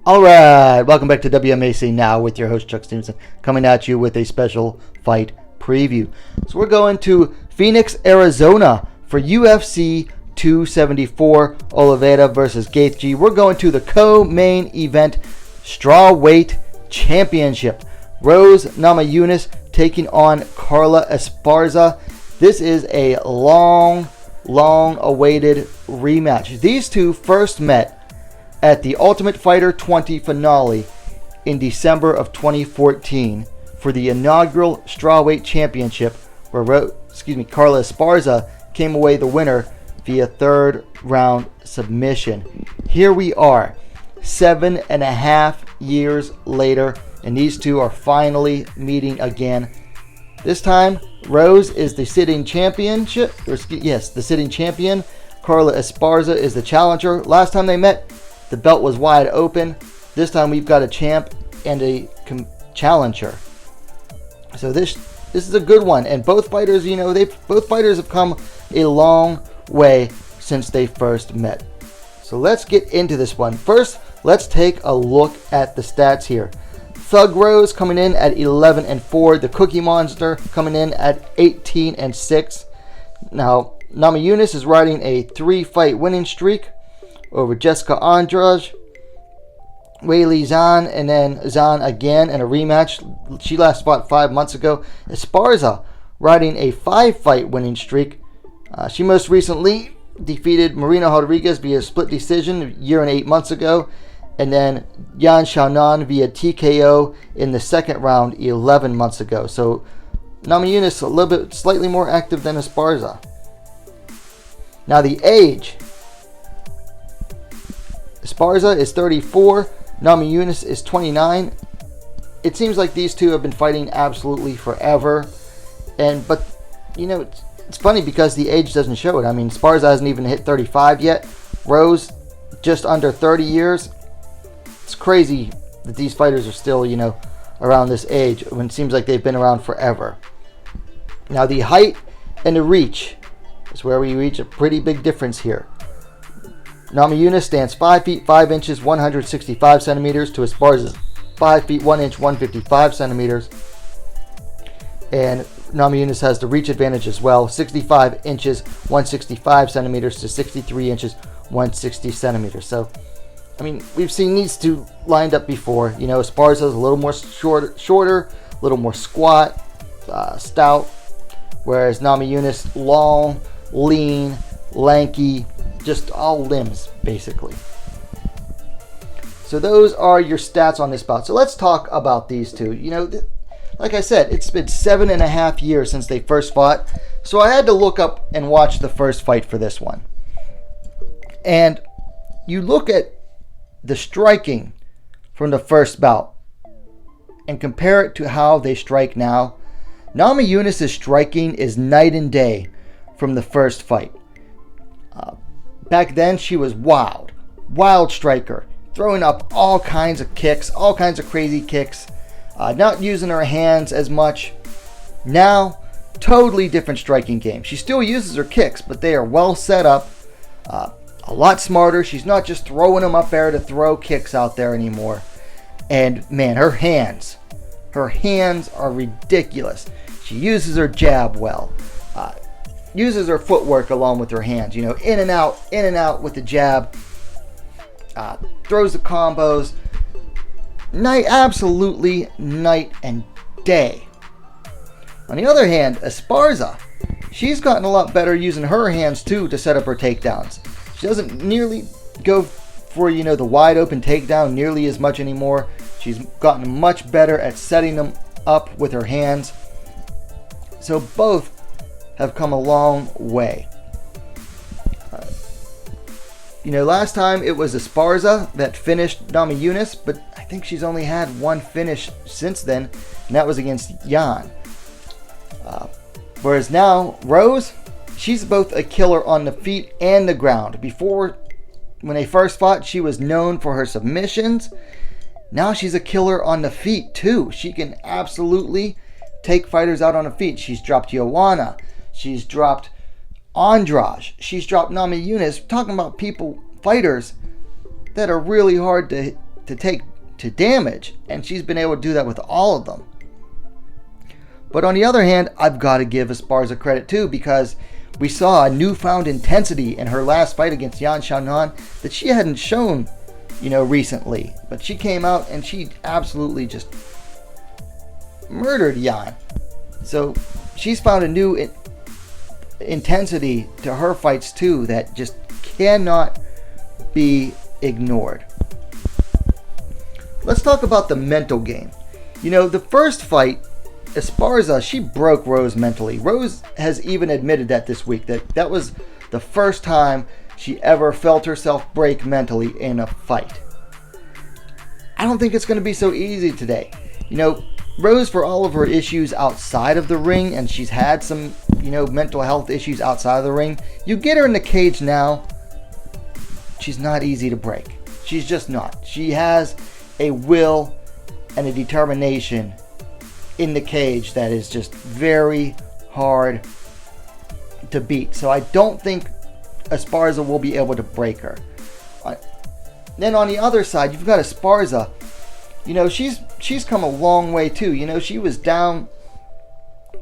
All right, welcome back to WMAC Now with your host Chuck Stevenson, coming at you with a special fight preview. So we're going to Phoenix, Arizona for UFC 274, Olivieira versus Gaethje. We're going to the co-main event, Strawweight Championship. Rose Namajunas taking on Carla Esparza. This is a long-awaited rematch. These two first met at the Ultimate Fighter 20 finale in December of 2014 for the inaugural Strawweight Championship, where Carla Esparza came away the winner via third round submission. Here we are, 7.5 years later, and these two are finally meeting again. This time, Rose is the sitting champion. The sitting champion. Carla Esparza is the challenger. Last time they met, the belt was wide open. This time we've got a champ and a challenger. So this is a good one. And both fighters, both fighters have come a long way since they first met. So let's get into this one. First, let's take a look at the stats here. Thug Rose coming in at 11-4. The Cookie Monster coming in at 18-6. Now, Namajunas is riding a 3-fight winning streak over Jessica Andrade, Weili Zhang, and then Zhang again in a rematch. She last fought 5 months ago. Esparza riding a 5-fight winning streak. She most recently defeated Marina Rodriguez via split decision a year and 8 months ago. And then Yan Xiaonan via TKO in the second round 11 months ago. So Namajunas a little bit slightly more active than Esparza. Now the age. Esparza is 34. Namajunas is 29. It seems like these two have been fighting absolutely forever. But it's funny because the age doesn't show it. I mean, Esparza hasn't even hit 35 yet. Rose just under 30 years. It's crazy that these fighters are still, around this age when it seems like they've been around forever. Now the height and the reach is where we reach a pretty big difference here. Namajunas stands 5 feet 5 inches, 165 centimeters to Esparza's 5 feet 1 inch, 155 centimeters. And Namajunas has the reach advantage as well, 65 inches, 165 centimeters to 63 inches, 160 centimeters. So, I mean, we've seen these two lined up before. Esparza's a little more shorter, a little more squat, stout, whereas Namajunas long, lean, lanky, just all limbs, basically. So those are your stats on this bout. So let's talk about these two. Like I said, it's been 7.5 years since they first fought. So I had to look up and watch the first fight for this one. And you look at the striking from the first bout and compare it to how they strike now. Namajunas' striking is night and day from the first fight. Back then, she was wild striker, throwing up all kinds of kicks, all kinds of crazy kicks, not using her hands as much. Now, totally different striking game. She still uses her kicks, but they are well set up, a lot smarter. She's not just throwing them up there to throw kicks out there anymore. And man, her hands are ridiculous. She uses her jab well. Uses her footwork along with her hands, in and out with the jab, throws the combos, absolutely night and day. On the other hand, Esparza, she's gotten a lot better using her hands too to set up her takedowns. She doesn't nearly go for, the wide open takedown nearly as much anymore. She's gotten much better at setting them up with her hands. So both have come a long way. Last time it was Esparza that finished Namajunas, but I think she's only had one finish since then, and that was against Yan. Whereas now, Rose, she's both a killer on the feet and the ground. Before, when they first fought, she was known for her submissions. Now she's a killer on the feet too. She can absolutely take fighters out on the feet. She's dropped Wmma. She's dropped Andrade. She's dropped Namajunas. Talking about fighters that are really hard to to damage, and she's been able to do that with all of them. But on the other hand, I've got to give Esparza credit too, because we saw a newfound intensity in her last fight against Yan Xiaonan that she hadn't shown, recently. But she came out and she absolutely just murdered Yan. So she's found a new intensity to her fights too that just cannot be ignored. Let's talk about the mental game. The first fight, Esparza, she broke Rose mentally. Rose has even admitted that this week, that was the first time she ever felt herself break mentally in a fight. I don't think it's going to be so easy today. Rose, for all of her issues outside of the ring, and she's had some, mental health issues outside of the ring, you get her in the cage now, she's not easy to break. She's just not. She has a will and a determination in the cage that is just very hard to beat. So I don't think Esparza will be able to break her. Then on the other side, you've got Esparza. She's come a long way too. She was down.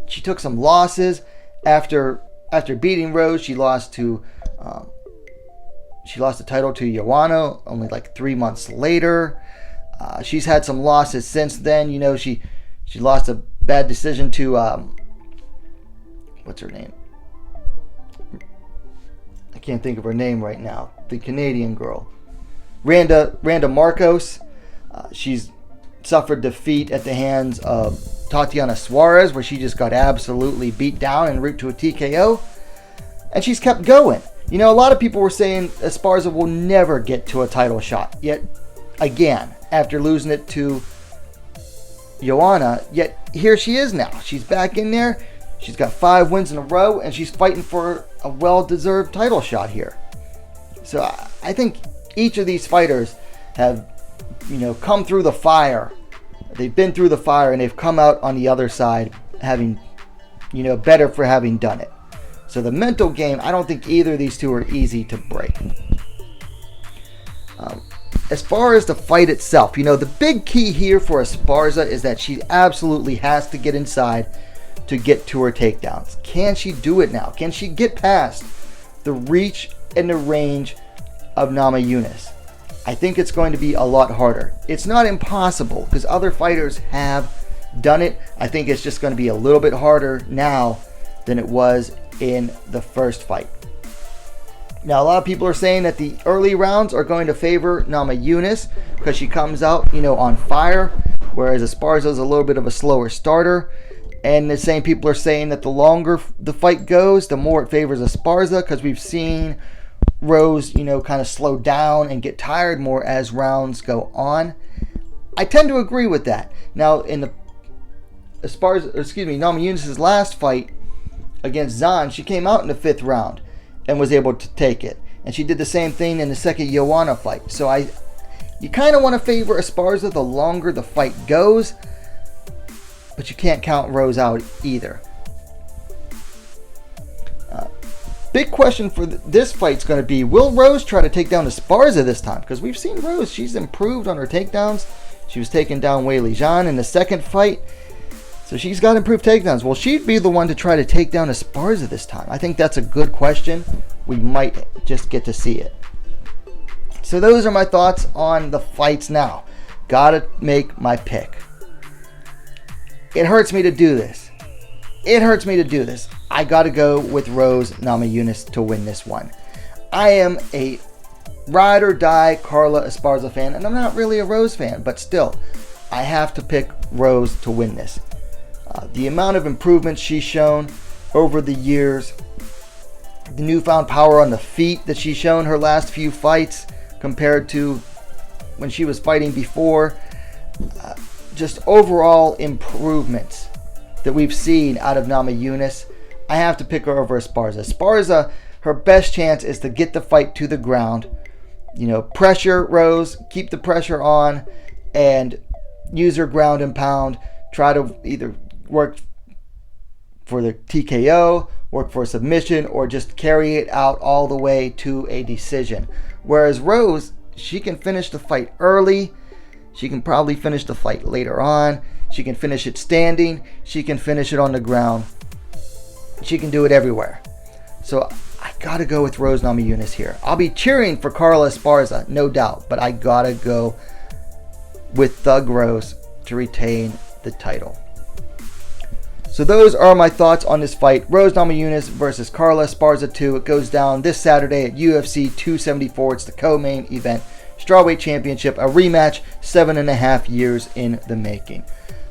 She took some losses after beating Rose. She lost the title to Wmma only like 3 months later. She's had some losses since then. She lost a bad decision to what's her name? I can't think of her name right now. The Canadian girl, Randa Marcos. She's suffered defeat at the hands of Tatiana Suarez, where she just got absolutely beat down en route to a TKO, and she's kept going. A lot of people were saying Esparza will never get to a title shot. Yet again, after losing it to Joanna, yet here she is now. She's back in there. She's got 5 wins in a row, and she's fighting for a well-deserved title shot here. So I think each of these fighters have, come through the fire. They've been through the fire, and they've come out on the other side having, better for having done it. So the mental game, I don't think either of these two are easy to break. As far as the fight itself, the big key here for Esparza is that she absolutely has to get inside to get to her takedowns. Can she do it now? Can she get past the reach and the range of Namajunas? I think it's going to be a lot harder. It's not impossible because other fighters have done it. I think it's just going to be a little bit harder now than it was in the first fight. Now, a lot of people are saying that the early rounds are going to favor Namajunas because she comes out, on fire, whereas Esparza is a little bit of a slower starter. And the same people are saying that the longer the fight goes, the more it favors Esparza because we've seen Rose, kind of slow down and get tired more as rounds go on. I tend to agree with that. Now, in the Namajunas' last fight against Zan, she came out in the 5th round and was able to take it. And she did the same thing in the second Joanna fight. So you kind of want to favor Esparza the longer the fight goes, but you can't count Rose out either. Big question for this fight is going to be, will Rose try to take down Esparza this time? Because we've seen Rose, she's improved on her takedowns. She was taking down Weili Zhang in the second fight. So she's got improved takedowns. Will she be the one to try to take down Esparza this time? I think that's a good question. We might just get to see it. So those are my thoughts on the fights now. Gotta make my pick. It hurts me to do this. I gotta go with Rose Namajunas to win this one. I am a ride or die Carla Esparza fan, and I'm not really a Rose fan, but still, I have to pick Rose to win this. The amount of improvements she's shown over the years, the newfound power on the feet that she's shown her last few fights compared to when she was fighting before, just overall improvements that we've seen out of Namajunas. I have to pick her over Esparza. Esparza, her best chance is to get the fight to the ground, pressure Rose, keep the pressure on, and use her ground and pound, try to either work for the TKO, work for a submission, or just carry it out all the way to a decision. Whereas Rose, she can finish the fight early. She can probably finish the fight later on. She can finish it standing. She can finish it on the ground. She can do it everywhere. So I gotta go with Rose Namajunas here. I'll be cheering for Carla Esparza, no doubt, but I gotta go with Thug Rose to retain the title. So those are my thoughts on this fight. Rose Namajunas versus Carla Esparza 2. It goes down this Saturday at UFC 274. It's the co-main event. Strawweight Championship, a rematch, 7.5 years in the making.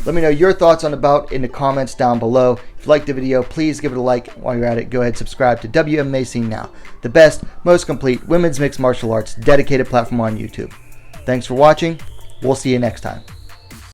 Let me know your thoughts on the bout in the comments down below. If you liked the video, please give it a like. While you're at it, go ahead and subscribe to WMMA Scene Now, the best, most complete women's mixed martial arts dedicated platform on YouTube. Thanks for watching. We'll see you next time.